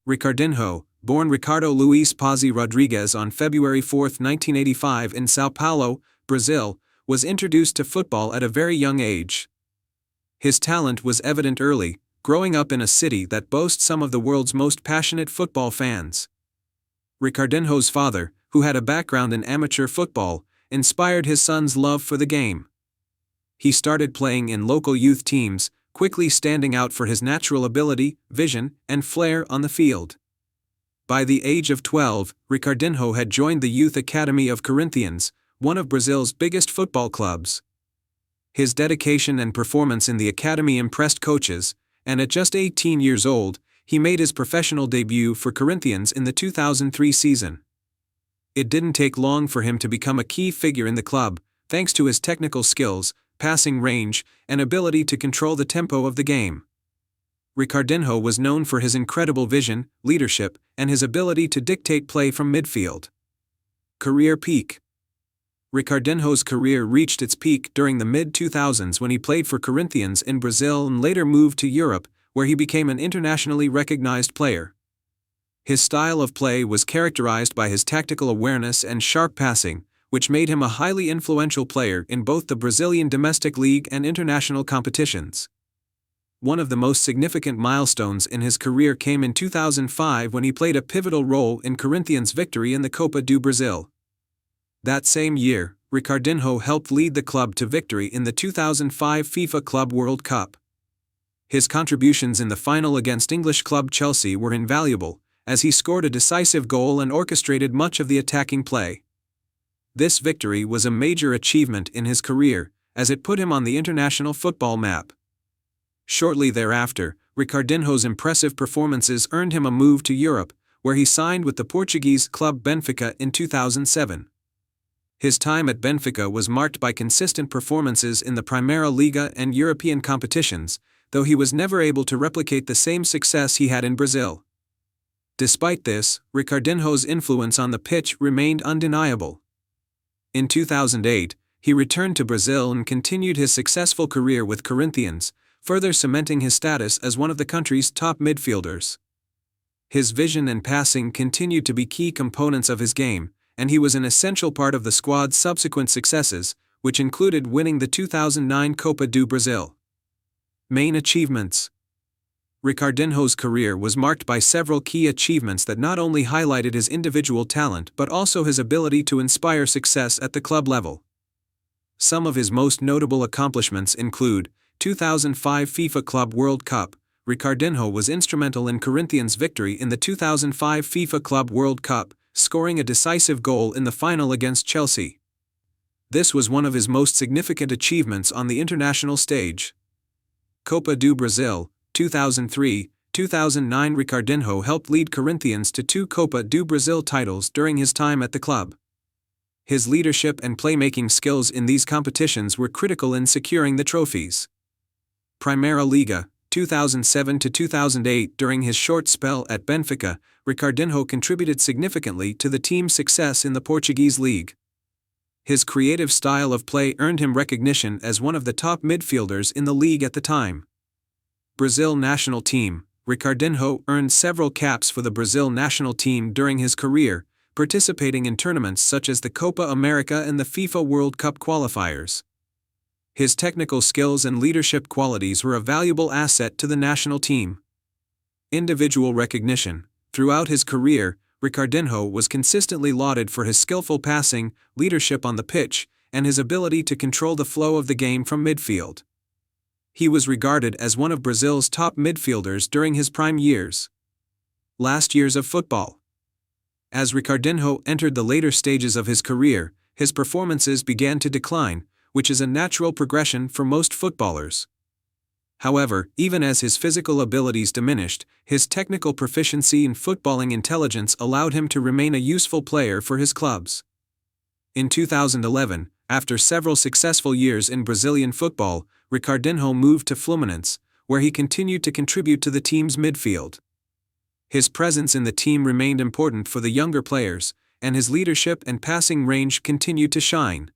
Ricardinho, born Ricardo Luis Pozzi Rodrigues on February 4, 1985 in São Paulo, Brazil, was introduced to football at a very young age. His talent was evident early, growing up in a city that boasts some of the world's most passionate football fans. Ricardinho's father, who had a background in amateur football, inspired his son's love for the game. He started playing in local youth teams, quickly standing out for his natural ability, vision, and flair on the field. By the age of 12, Ricardinho had joined the Youth Academy of Corinthians, one of Brazil's biggest football clubs. His dedication and performance in the academy impressed coaches, and at just 18 years old, he made his professional debut for Corinthians in the 2003 season. It didn't take long for him to become a key figure in the club, thanks to his technical skills, passing range, and ability to control the tempo of the game. Ricardinho was known for his incredible vision, leadership, and his ability to dictate play from midfield. Career peak. Ricardinho's career reached its peak during the mid-2000s when he played for Corinthians in Brazil and later moved to Europe, where he became an internationally recognized player. His style of play was characterized by his tactical awareness and sharp passing, which made him a highly influential player in both the Brazilian domestic league and international competitions. One of the most significant milestones in his career came in 2005 when he played a pivotal role in Corinthians' victory in the Copa do Brasil. That same year, Ricardinho helped lead the club to victory in the 2005 FIFA Club World Cup. His contributions in the final against English club Chelsea were invaluable, as he scored a decisive goal and orchestrated much of the attacking play. This victory was a major achievement in his career, as it put him on the international football map. Shortly thereafter, Ricardinho's impressive performances earned him a move to Europe, where he signed with the Portuguese club Benfica in 2007. His time at Benfica was marked by consistent performances in the Primeira Liga and European competitions, though he was never able to replicate the same success he had in Brazil. Despite this, Ricardinho's influence on the pitch remained undeniable. In 2008, he returned to Brazil and continued his successful career with Corinthians, further cementing his status as one of the country's top midfielders. His vision and passing continued to be key components of his game, and he was an essential part of the squad's subsequent successes, which included winning the 2009 Copa do Brasil. Main achievements. Ricardinho's career was marked by several key achievements that not only highlighted his individual talent but also his ability to inspire success at the club level. Some of his most notable accomplishments include 2005 FIFA Club World Cup. Ricardinho was instrumental in Corinthians' victory in the 2005 FIFA Club World Cup, scoring a decisive goal in the final against Chelsea. This was one of his most significant achievements on the international stage. Copa do Brasil, 2003-2009. Ricardinho helped lead Corinthians to 2 Copa do Brasil titles during his time at the club. His leadership and playmaking skills in these competitions were critical in securing the trophies. Primeira Liga, 2007-2008. During his short spell at Benfica, Ricardinho contributed significantly to the team's success in the Portuguese league. His creative style of play earned him recognition as one of the top midfielders in the league at the time. Brazil national team. Ricardinho earned several caps for the Brazil national team during his career, participating in tournaments such as the Copa America and the FIFA World Cup qualifiers. His technical skills and leadership qualities were a valuable asset to the national team. Individual recognition. Throughout his career, Ricardinho was consistently lauded for his skillful passing, leadership on the pitch, and his ability to control the flow of the game from midfield. He was regarded as one of Brazil's top midfielders during his prime years. Last years of football. As Ricardinho entered the later stages of his career, his performances began to decline, which is a natural progression for most footballers. However, even as his physical abilities diminished, his technical proficiency and footballing intelligence allowed him to remain a useful player for his clubs. In 2011, after several successful years in Brazilian football, Ricardinho moved to Fluminense, where he continued to contribute to the team's midfield. His presence in the team remained important for the younger players, and his leadership and passing range continued to shine.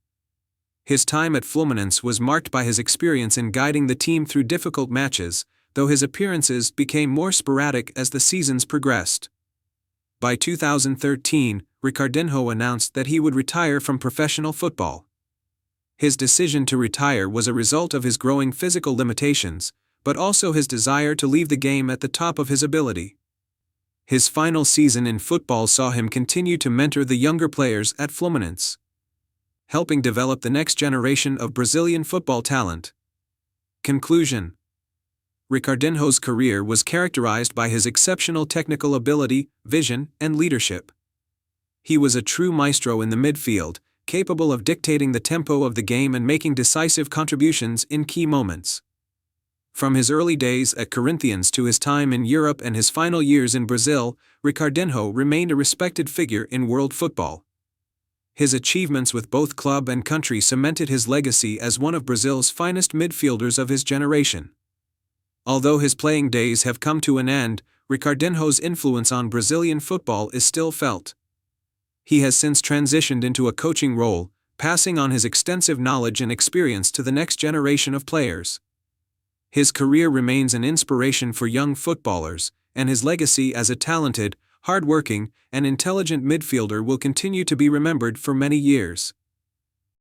His time at Fluminense was marked by his experience in guiding the team through difficult matches, though his appearances became more sporadic as the seasons progressed. By 2013, Ricardinho announced that he would retire from professional football. His decision to retire was a result of his growing physical limitations, but also his desire to leave the game at the top of his ability. His final season in football saw him continue to mentor the younger players at Fluminense, helping develop the next generation of Brazilian football talent. Conclusion: Ricardinho's career was characterized by his exceptional technical ability, vision, and leadership. He was a true maestro in the midfield, capable of dictating the tempo of the game and making decisive contributions in key moments. From his early days at Corinthians to his time in Europe and his final years in Brazil, Ricardinho remained a respected figure in world football. His achievements with both club and country cemented his legacy as one of Brazil's finest midfielders of his generation. Although his playing days have come to an end, Ricardinho's influence on Brazilian football is still felt. He has since transitioned into a coaching role, passing on his extensive knowledge and experience to the next generation of players. His career remains an inspiration for young footballers, and his legacy as a talented, hard-working, and intelligent midfielder will continue to be remembered for many years.